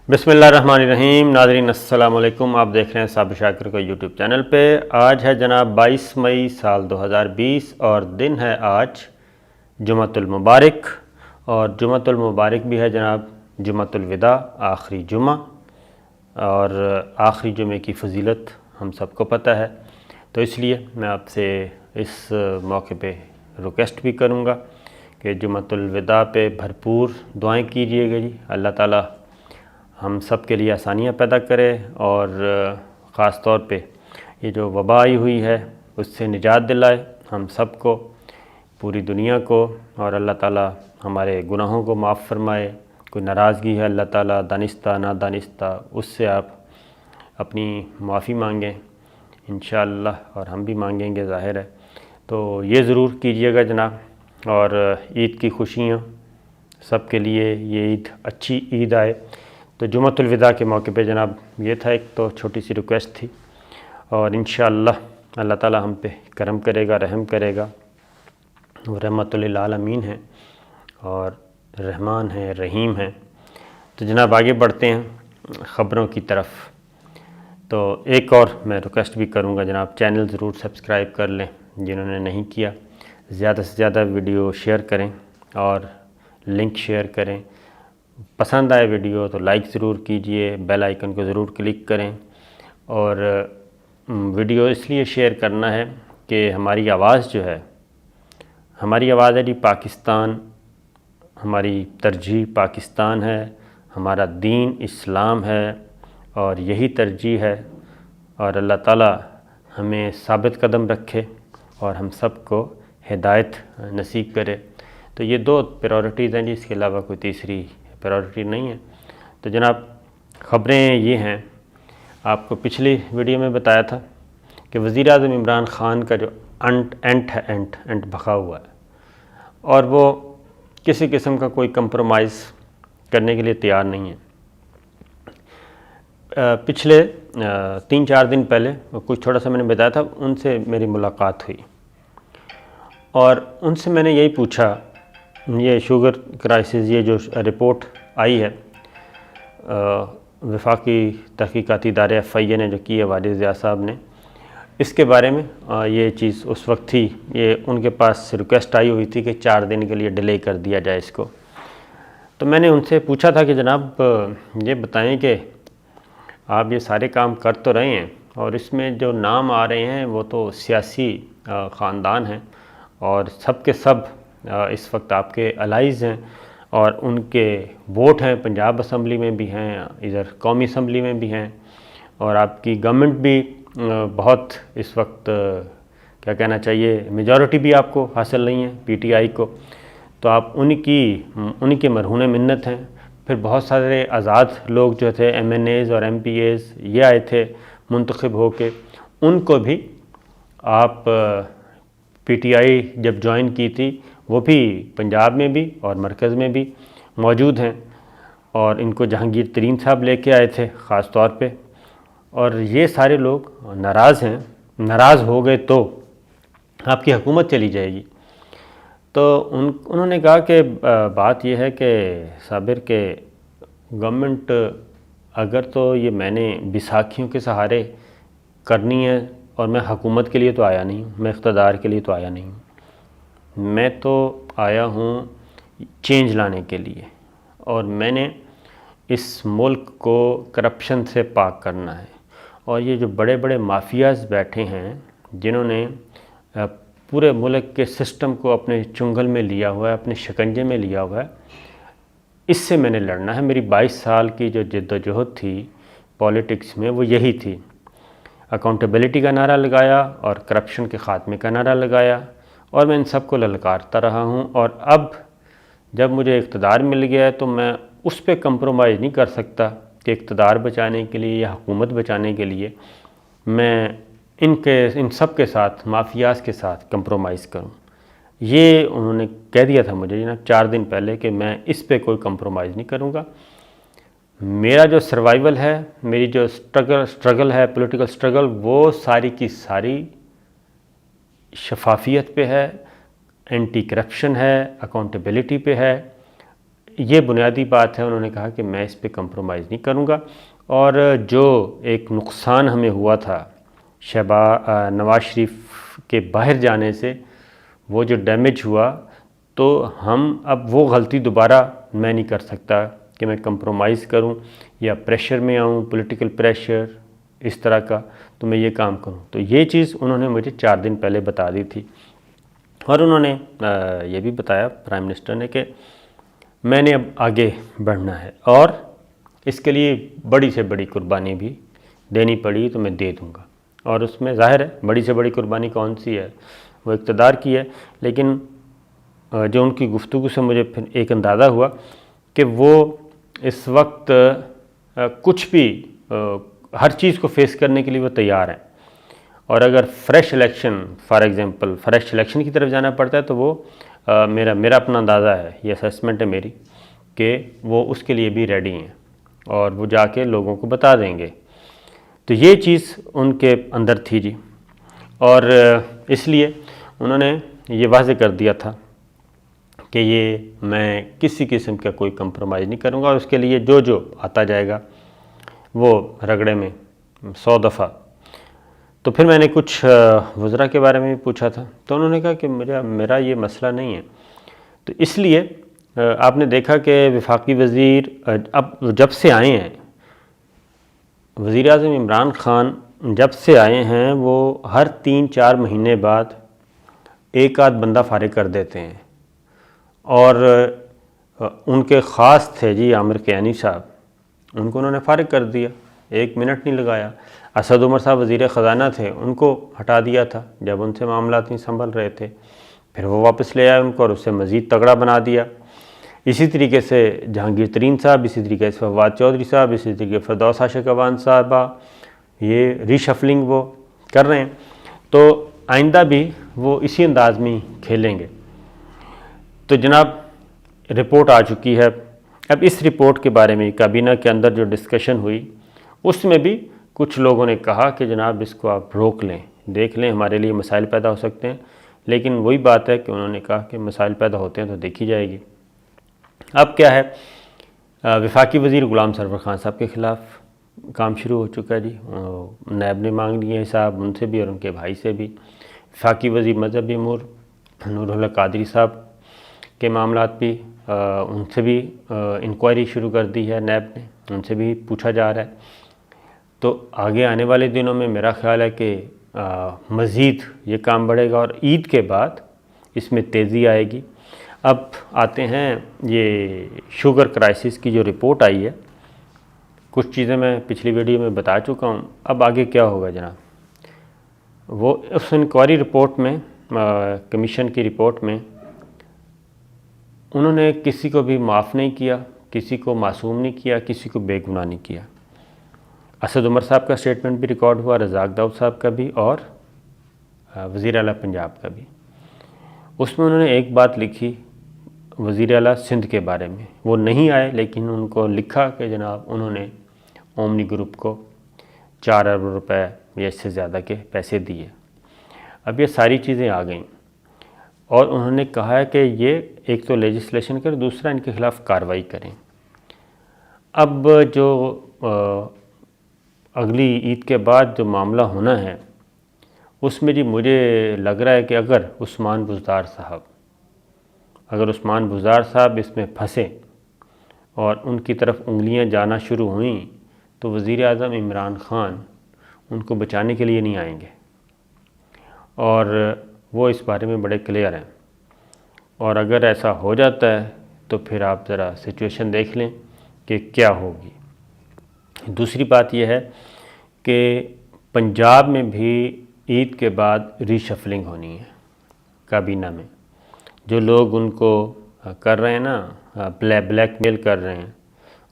بسم اللہ الرحمن الرحیم۔ ناظرین السلام علیکم، آپ دیکھ رہے ہیں صابر شاکر کو یوٹیوب چینل پہ۔ آج ہے جناب 22 مئی سال 2020 اور دن ہے آج جمعۃ المبارک، اور جمعۃ المبارک بھی ہے جناب جمعۃ الوداع، آخری جمعہ، اور آخری جمعے کی فضیلت ہم سب کو پتہ ہے، تو اس لیے میں آپ سے اس موقع پہ ریکویسٹ بھی کروں گا کہ جمعۃ الوداع پہ بھرپور دعائیں کیجیے گا جی، اللہ تعالیٰ ہم سب کے لیے آسانیاں پیدا کرے، اور خاص طور پہ یہ جو وبا آئی ہوئی ہے اس سے نجات دلائے ہم سب کو، پوری دنیا کو، اور اللہ تعالیٰ ہمارے گناہوں کو معاف فرمائے۔ کوئی ناراضگی ہے اللہ تعالیٰ دانستہ نادانستہ، اس سے آپ اپنی معافی مانگیں انشاءاللہ، اور ہم بھی مانگیں گے، ظاہر ہے، تو یہ ضرور کیجیے گا جناب۔ اور عید کی خوشیاں سب کے لیے، یہ عید اچھی عید آئے۔ تو جمعۃ الوداع کے موقع پہ جناب یہ تھا، ایک تو چھوٹی سی ریکویسٹ تھی، اور انشاءاللہ اللہ تعالیٰ ہم پہ کرم کرے گا، رحم کرے گا، وہ رحمت للعالمین ہیں اور رحمان ہیں، رحیم ہیں۔ تو جناب آگے بڑھتے ہیں خبروں کی طرف۔ تو ایک اور میں ریکویسٹ بھی کروں گا جناب، چینل ضرور سبسکرائب کر لیں جنہوں نے نہیں کیا، زیادہ سے زیادہ ویڈیو شیئر کریں اور لنک شیئر کریں، پسند آئے ویڈیو تو لائک ضرور کیجئے، بیل آئیکن کو ضرور کلک کریں، اور ویڈیو اس لیے شیئر کرنا ہے کہ ہماری آواز جو ہے، ہماری آواز ہے جی پاکستان، ہماری ترجیح پاکستان ہے، ہمارا دین اسلام ہے، اور یہی ترجیح ہے، اور اللہ تعالیٰ ہمیں ثابت قدم رکھے اور ہم سب کو ہدایت نصیب کرے۔ تو یہ دو پریورٹیز ہیں جی، اس کے علاوہ کوئی تیسری پریورٹی نہیں ہے۔ تو جناب خبریں یہ ہیں، آپ کو پچھلی ویڈیو میں بتایا تھا کہ وزیر اعظم عمران خان کا جو انٹ بھخا ہوا ہے، اور وہ کسی قسم کا کوئی کمپرومائز کرنے کے لیے تیار نہیں ہے۔ پچھلے 3-4 دن پہلے کچھ تھوڑا سا میں نے بتایا تھا، ان سے میری ملاقات ہوئی، اور ان سے میں نے یہی پوچھا، یہ شوگر کرائسس، یہ جو رپورٹ آئی ہے وفاقی تحقیقاتی ادارے FIA نے جو کی ہے واجد ضیاء صاحب نے، اس کے بارے میں یہ چیز اس وقت تھی، یہ ان کے پاس ریکویسٹ آئی ہوئی تھی کہ 4 دن کے لیے ڈیلے کر دیا جائے اس کو۔ تو میں نے ان سے پوچھا تھا کہ جناب یہ بتائیں کہ آپ یہ سارے کام کر تو رہے ہیں، اور اس میں جو نام آ رہے ہیں وہ تو سیاسی خاندان ہیں، اور سب کے سب اس وقت آپ کے الائز ہیں، اور ان کے ووٹ ہیں، پنجاب اسمبلی میں بھی ہیں، ادھر قومی اسمبلی میں بھی ہیں، اور آپ کی گورنمنٹ بھی بہت اس وقت کیا کہنا چاہیے، میجورٹی بھی آپ کو حاصل نہیں ہے PTI کو، تو آپ ان کے مرہون منت ہیں۔ پھر بہت سارے آزاد لوگ جو تھے، MNAs اور MPAs، یہ آئے تھے منتخب ہو کے، ان کو بھی آپ PTI جب جوائن کی تھی، وہ بھی پنجاب میں بھی اور مرکز میں بھی موجود ہیں، اور ان کو جہانگیر ترین صاحب لے کے آئے تھے خاص طور پہ، اور یہ سارے لوگ ناراض ہیں، ناراض ہو گئے تو آپ کی حکومت چلی جائے گی۔ تو انہوں نے کہا کہ بات یہ ہے کہ صابر کے گورنمنٹ اگر تو یہ میں نے بیساکھیوں کے سہارے کرنی ہے، اور میں حکومت کے لیے تو آیا نہیں ہوں، میں اقتدار کے لیے تو آیا نہیں ہوں، میں تو آیا ہوں چینج لانے کے لیے، اور میں نے اس ملک کو کرپشن سے پاک کرنا ہے۔ اور یہ جو بڑے بڑے مافیاز بیٹھے ہیں جنہوں نے پورے ملک کے سسٹم کو اپنے چنگل میں لیا ہوا ہے، اپنے شکنجے میں لیا ہوا ہے، اس سے میں نے لڑنا ہے۔ میری 22 سال کی جو جد و جہد تھی پولیٹکس میں، وہ یہی تھی، اکاؤنٹیبلٹی کا نعرہ لگایا اور کرپشن کے خاتمے کا نعرہ لگایا، اور میں ان سب کو للکارتا رہا ہوں، اور اب جب مجھے اقتدار مل گیا ہے تو میں اس پہ کمپرومائز نہیں کر سکتا کہ اقتدار بچانے کے لیے یا حکومت بچانے کے لیے میں ان سب کے ساتھ، مافیاز کے ساتھ کمپرومائز کروں۔ یہ انہوں نے کہہ دیا تھا مجھے جناب 4 دن پہلے کہ میں اس پہ کوئی کمپرومائز نہیں کروں گا۔ میرا جو سروائیول ہے، میری جو سٹرگل ہے، پولیٹیکل سٹرگل، وہ ساری کی ساری شفافیت پہ ہے، اینٹی کرپشن ہے، اکاؤنٹیبلٹی پہ ہے، یہ بنیادی بات ہے، انہوں نے کہا کہ میں اس پہ کمپرومائز نہیں کروں گا، اور جو ایک نقصان ہمیں ہوا تھا نواز شریف کے باہر جانے سے، وہ جو ڈیمیج ہوا، تو ہم اب وہ غلطی دوبارہ میں نہیں کر سکتا کہ میں کمپرومائز کروں یا پریشر میں آؤں، پولیٹیکل پریشر اس طرح کا، تو میں یہ کام کروں۔ تو یہ چیز انہوں نے مجھے 4 دن پہلے بتا دی تھی، اور انہوں نے یہ بھی بتایا پرائم منسٹر نے کہ میں نے اب آگے بڑھنا ہے، اور اس کے لیے بڑی سے بڑی قربانی بھی دینی پڑی تو میں دے دوں گا۔ اور اس میں ظاہر ہے بڑی سے بڑی قربانی کون سی ہے، وہ اقتدار کی ہے، لیکن جو ان کی گفتگو سے مجھے پھر ایک اندازہ ہوا کہ وہ اس وقت کچھ بھی ہر چیز کو فیس کرنے کے لیے وہ تیار ہیں، اور اگر fresh election for example fresh election کی طرف جانا پڑتا ہے تو وہ میرا اپنا اندازہ ہے، یہ اسیسمنٹ ہے میری، کہ وہ اس کے لیے بھی ریڈی ہیں اور وہ جا کے لوگوں کو بتا دیں گے۔ تو یہ چیز ان کے اندر تھی جی، اور اس لیے انہوں نے یہ واضح کر دیا تھا کہ یہ میں کسی قسم کا کوئی کمپرومائز نہیں کروں گا، اور اس کے لیے جو آتا جائے گا وہ رگڑے میں 100 دفعہ۔ تو پھر میں نے کچھ وزراء کے بارے میں بھی پوچھا تھا، تو انہوں نے کہا کہ میرا یہ مسئلہ نہیں ہے۔ تو اس لیے آپ نے دیکھا کہ وفاقی وزیر اب جب سے آئے ہیں، وزیر اعظم عمران خان جب سے آئے ہیں، وہ ہر 3-4 مہینے بعد ایک آدھ بندہ فارغ کر دیتے ہیں، اور ان کے خاص تھے جی عامر کیانی صاحب، ان کو انہوں نے فارغ کر دیا، 1 منٹ نہیں لگایا۔ اسد عمر صاحب وزیر خزانہ تھے، ان کو ہٹا دیا تھا جب ان سے معاملات نہیں سنبھل رہے تھے، پھر وہ واپس لے آئے ان کو اور اسے مزید تگڑا بنا دیا۔ اسی طریقے سے جہانگیر ترین صاحب، اسی طریقے سے فواد چودھری صاحب، اسی طریقے سے فردوس عاشق اوان صاحبہ، یہ ری شفلنگ وہ کر رہے ہیں، تو آئندہ بھی وہ اسی انداز میں کھیلیں گے۔ تو جناب رپورٹ آ چکی ہے، اب اس رپورٹ کے بارے میں کابینہ کے اندر جو ڈسکشن ہوئی، اس میں بھی کچھ لوگوں نے کہا کہ جناب اس کو آپ روک لیں، دیکھ لیں، ہمارے لیے مسائل پیدا ہو سکتے ہیں، لیکن وہی بات ہے کہ انہوں نے کہا کہ مسائل پیدا ہوتے ہیں تو دیکھی جائے گی۔ اب کیا ہے، وفاقی وزیر غلام سرور خان صاحب کے خلاف کام شروع ہو چکا ہے جی، نیب نے مانگ لیے حساب ان سے بھی اور ان کے بھائی سے بھی۔ وفاقی وزیر مذہبی امور نور الحق قادری صاحب کے معاملات بھی ان سے بھی انکوائری شروع کر دی ہے نیب نے، ان سے بھی پوچھا جا رہا ہے۔ تو آگے آنے والے دنوں میں میرا خیال ہے کہ مزید یہ کام بڑھے گا، اور عید کے بعد اس میں تیزی آئے گی۔ اب آتے ہیں یہ شوگر کرائسس کی جو رپورٹ آئی ہے، کچھ چیزیں میں پچھلی ویڈیو میں بتا چکا ہوں، اب آگے کیا ہوگا جناب؟ وہ اس انکوائری رپورٹ میں، کمیشن کی رپورٹ میں، انہوں نے کسی کو بھی معاف نہیں کیا، کسی کو معصوم نہیں کیا، کسی کو بے گناہ نہیں کیا۔ اسد عمر صاحب کا سٹیٹمنٹ بھی ریکارڈ ہوا، رزاق داؤد صاحب کا بھی، اور وزیر اعلیٰ پنجاب کا بھی۔ اس میں انہوں نے ایک بات لکھی وزیر اعلیٰ سندھ کے بارے میں، وہ نہیں آئے لیکن ان کو لکھا کہ جناب انہوں نے اومنی گروپ کو 4 ارب روپے یا اس سے زیادہ کے پیسے دیے۔ اب یہ ساری چیزیں آ گئیں، اور انہوں نے کہا ہے کہ یہ ایک تو لیجسلیشن کریں، دوسرا ان کے خلاف کارروائی کریں۔ اب جو اگلی عید کے بعد جو معاملہ ہونا ہے، اس میں جی مجھے لگ رہا ہے کہ اگر عثمان بزدار صاحب اس میں پھنسے اور ان کی طرف انگلیاں جانا شروع ہوئیں، تو وزیر اعظم عمران خان ان کو بچانے کے لیے نہیں آئیں گے، اور وہ اس بارے میں بڑے کلیئر ہیں۔ اور اگر ایسا ہو جاتا ہے تو پھر آپ ذرا سچویشن دیکھ لیں کہ کیا ہوگی۔ دوسری بات یہ ہے کہ پنجاب میں بھی عید کے بعد ری شفلنگ ہونی ہے کابینہ میں۔ جو لوگ ان کو کر رہے ہیں نا، بلیک میل کر رہے ہیں،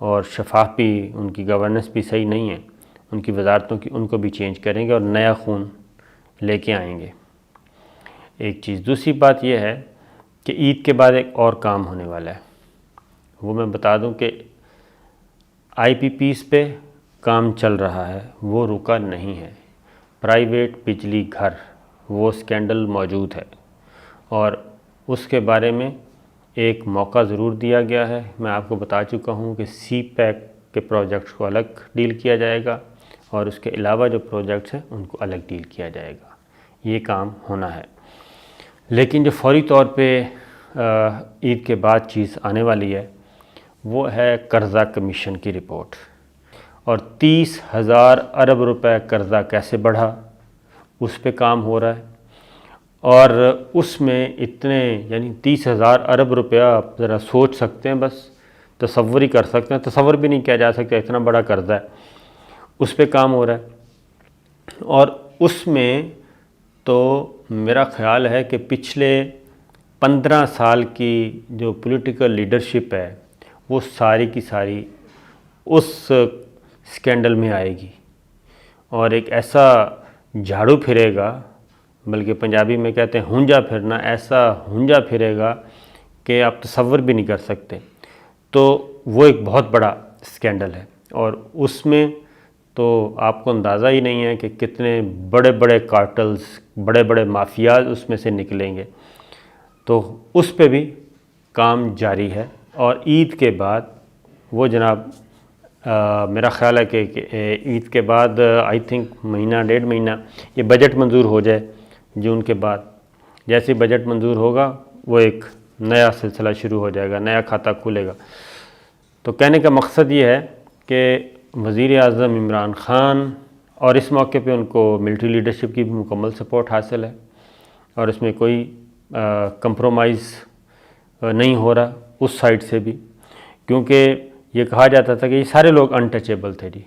اور شفاف بھی ان کی گورننس بھی صحیح نہیں ہے، ان کی وزارتوں کی، ان کو بھی چینج کریں گے اور نیا خون لے کے آئیں گے، ایک چیز۔ دوسری بات یہ ہے کہ عید کے بعد ایک اور کام ہونے والا ہے، وہ میں بتا دوں کہ آئی پی پیز پہ کام چل رہا ہے، وہ رکا نہیں ہے۔ پرائیویٹ بجلی گھر، وہ سکینڈل موجود ہے، اور اس کے بارے میں ایک موقع ضرور دیا گیا ہے۔ میں آپ کو بتا چکا ہوں کہ سی پیک کے پروجیکٹس کو الگ ڈیل کیا جائے گا اور اس کے علاوہ جو پروجیکٹس ہیں ان کو الگ ڈیل کیا جائے گا، یہ کام ہونا ہے۔ لیکن جو فوری طور پہ عید کے بعد چیز آنے والی ہے وہ ہے قرضہ کمیشن کی رپورٹ، اور 30,000 ارب روپے قرضہ کیسے بڑھا اس پہ کام ہو رہا ہے، اور اس میں اتنے یعنی 30,000 ارب روپیہ آپ ذرا سوچ سکتے ہیں، بس تصور ہی کر سکتے ہیں، تصور بھی نہیں کیا جا سکتا اتنا بڑا قرضہ ہے، اس پہ کام ہو رہا ہے۔ اور اس میں تو میرا خیال ہے کہ پچھلے 15 سال کی جو پولیٹیکل لیڈرشپ ہے وہ ساری کی ساری اس سکینڈل میں آئے گی، اور ایک ایسا جھاڑو پھرے گا، بلکہ پنجابی میں کہتے ہیں ہونجا پھرنا، ایسا ہونجا پھرے گا کہ آپ تصور بھی نہیں کر سکتے۔ تو وہ ایک بہت بڑا سکینڈل ہے، اور اس میں تو آپ کو اندازہ ہی نہیں ہے کہ کتنے بڑے بڑے کارٹلز، بڑے بڑے مافیاز اس میں سے نکلیں گے۔ تو اس پہ بھی کام جاری ہے، اور عید کے بعد وہ جناب میرا خیال ہے کہ عید کے بعد آئی تھنک مہینہ ڈیڑھ مہینہ یہ بجٹ منظور ہو جائے، جون کے بعد جیسے بجٹ منظور ہوگا وہ ایک نیا سلسلہ شروع ہو جائے گا، نیا کھاتہ کھلے گا۔ تو کہنے کا مقصد یہ ہے کہ وزیر اعظم عمران خان، اور اس موقع پہ ان کو ملٹری لیڈرشپ کی بھی مکمل سپورٹ حاصل ہے، اور اس میں کوئی کمپرومائز نہیں ہو رہا اس سائڈ سے بھی، کیونکہ یہ کہا جاتا تھا کہ یہ سارے لوگ انٹچیبل تھے جی،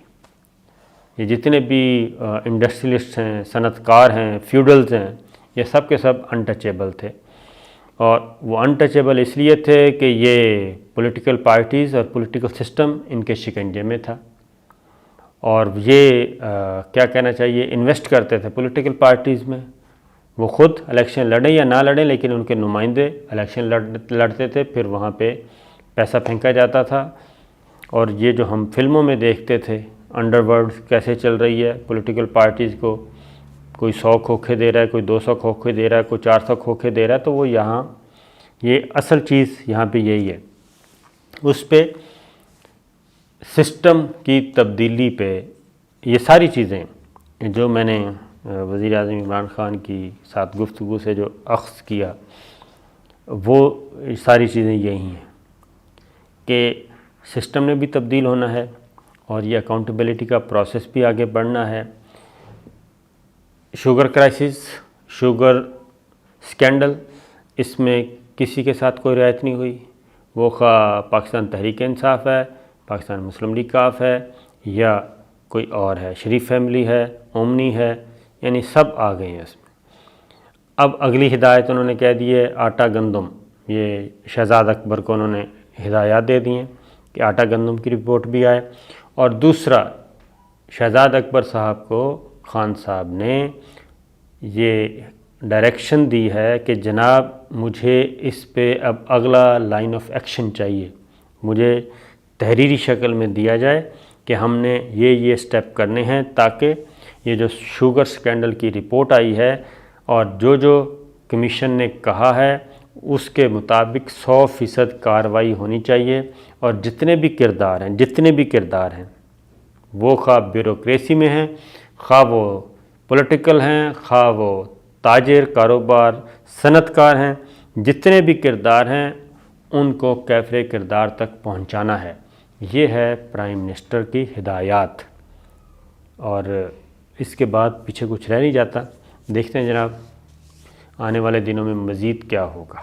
یہ جتنے بھی انڈسٹریلسٹ ہیں، صنعت کار ہیں، فیوڈلز ہیں، یہ سب کے سب انٹچیبل تھے، اور وہ انٹچیبل اس لیے تھے کہ یہ پولیٹیکل پارٹیز اور پولیٹیکل سسٹم ان کے شکنجے میں تھا، اور یہ کیا کہنا چاہیے انویسٹ کرتے تھے پولیٹیکل پارٹیز میں، وہ خود الیکشن لڑیں یا نہ لڑیں لیکن ان کے نمائندے الیکشن لڑتے تھے، پھر وہاں پہ پیسہ پھینکا جاتا تھا۔ اور یہ جو ہم فلموں میں دیکھتے تھے انڈر ورلڈ کیسے چل رہی ہے، پولیٹیکل پارٹیز کو کوئی 100 کھوکھے دے رہا ہے، کوئی 200 کھوکھے دے رہا ہے، کوئی 400 کھوکھے دے رہا ہے، تو وہ یہاں یہ اصل چیز یہاں پہ یہی ہے۔ اس پہ سسٹم کی تبدیلی پہ یہ ساری چیزیں جو میں نے وزیر اعظم عمران خان کی ساتھ گفتگو سے جو اخذ کیا، وہ ساری چیزیں یہی ہیں کہ سسٹم نے بھی تبدیل ہونا ہے، اور یہ اکاؤنٹیبلٹی کا پروسیس بھی آگے بڑھنا ہے۔ شوگر کرائسس، شوگر سکینڈل، اس میں کسی کے ساتھ کوئی رعایت نہیں ہوئی، وہ خواہ پاکستان تحریک انصاف ہے، پاکستان مسلم لیگ کاف ہے، یا کوئی اور ہے، شریف فیملی ہے، اومنی ہے، یعنی سب آ گئے ہیں اس میں۔ اب اگلی ہدایت انہوں نے کہہ دی ہے آٹا گندم، یہ شہزاد اکبر کو انہوں نے ہدایات دے دی ہیں کہ آٹا گندم کی رپورٹ بھی آئے، اور دوسرا شہزاد اکبر صاحب کو خان صاحب نے یہ ڈائریکشن دی ہے کہ جناب مجھے اس پہ اب اگلا لائن آف ایکشن چاہیے، مجھے تحریری شکل میں دیا جائے کہ ہم نے یہ سٹیپ کرنے ہیں، تاکہ یہ جو شوگر سکینڈل کی رپورٹ آئی ہے اور جو کمیشن نے کہا ہے اس کے مطابق 100% کارروائی ہونی چاہیے، اور جتنے بھی کردار ہیں وہ خواہ بیوروکریسی میں ہیں، خواہ وہ پولیٹیکل ہیں، خواہ وہ تاجر، کاروبار، صنعت کار ہیں، جتنے بھی کردار ہیں ان کو کیفرے کردار تک پہنچانا ہے۔ یہ ہے پرائم منسٹر کی ہدایات، اور اس کے بعد پیچھے کچھ رہ نہیں جاتا۔ دیکھتے ہیں جناب آنے والے دنوں میں مزید کیا ہوگا۔